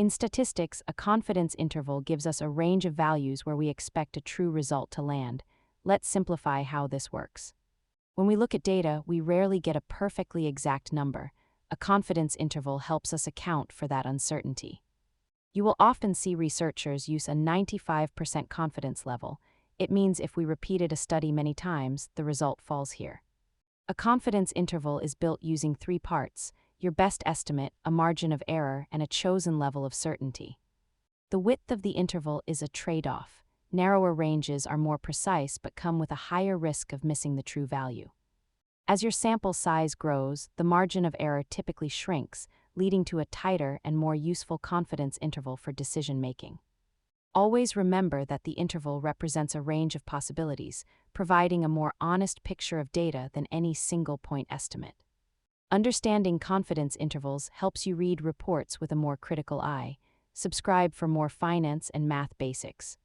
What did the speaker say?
In statistics, a confidence interval gives us a range of values where we expect a true result to land. Let's simplify how this works. When we look at data, we rarely get a perfectly exact number. A confidence interval helps us account for that uncertainty. You will often see researchers use a 95% confidence level. It means if we repeated a study many times, the result falls here. A confidence interval is built using three parts: your best estimate, a margin of error, and a chosen level of certainty. The width of the interval is a trade-off. Narrower ranges are more precise but come with a higher risk of missing the true value. As your sample size grows, the margin of error typically shrinks, leading to a tighter and more useful confidence interval for decision-making. Always remember that the interval represents a range of possibilities, providing a more honest picture of data than any single-point estimate. Understanding confidence intervals helps you read reports with a more critical eye. Subscribe for more finance and math basics.